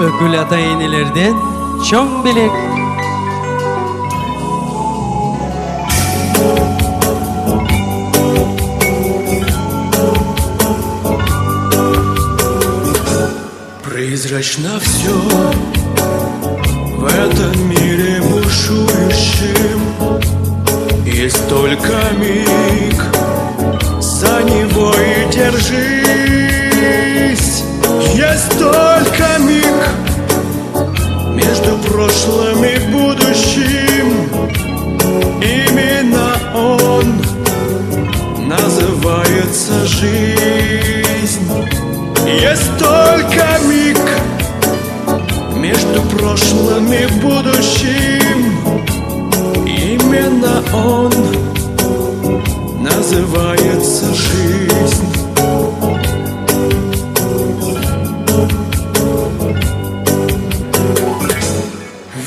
Ökül atayın ileriden çoğun bilek. Призрачно все в этом мире бушующем. Есть только миг, за него и держись. Есть только миг между прошлым и будущим. Именно он называется жизнь. Есть только миг между прошлым и будущим. Именно он называется жизнь.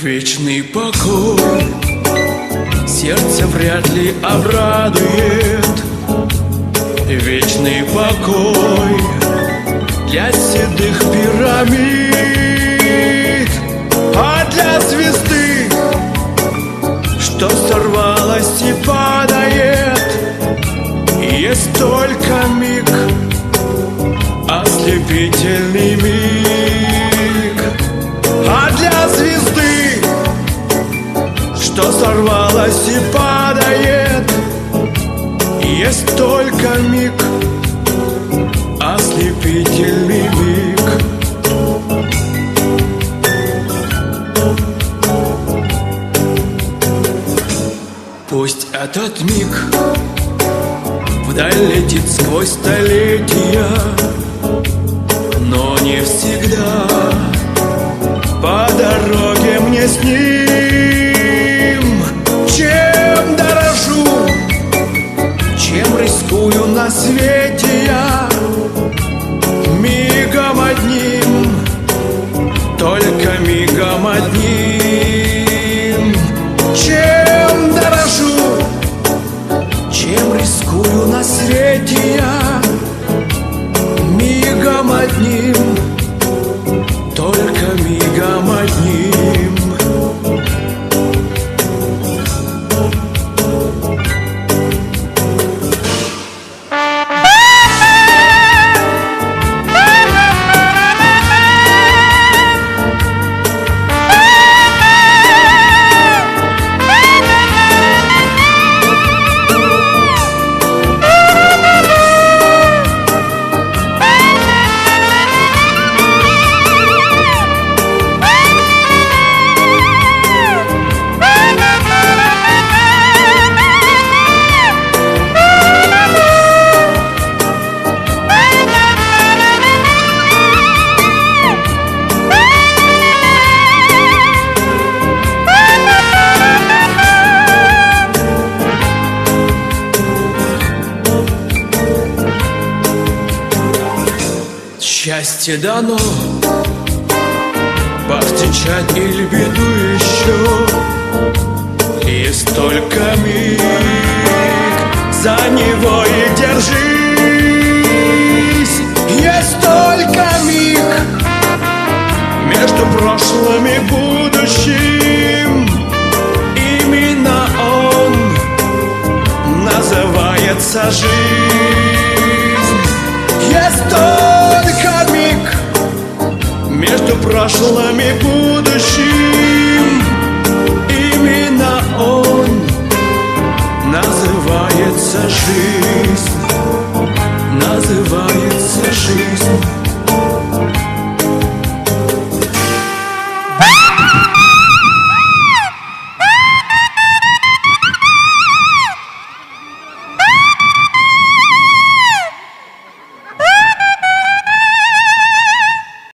Вечный покой сердце вряд ли обрадует. Вечный покой для седых пирамид, а для звезды, что сорвалась и падает, есть только миг, ослепительный миг. А для звезды, что сорвалась и падает, есть только миг, ослепительный миг. Пусть этот миг вдаль летит сквозь столетия, но не всегда по дороге мне с ним. Чем дорожу, чем рискую на свете я, мигом одним, только мигом одним. Чем дорожу, чем рискую на свете я, мигом одним, только мигом одним. Счастье дано повстречать или беду еще. Есть только миг, за него и держись. Есть только миг между прошлым и будущим. Именно он называется жизнь. Есть только миг между прошлым и будущим. Именно он называется жизнь, называется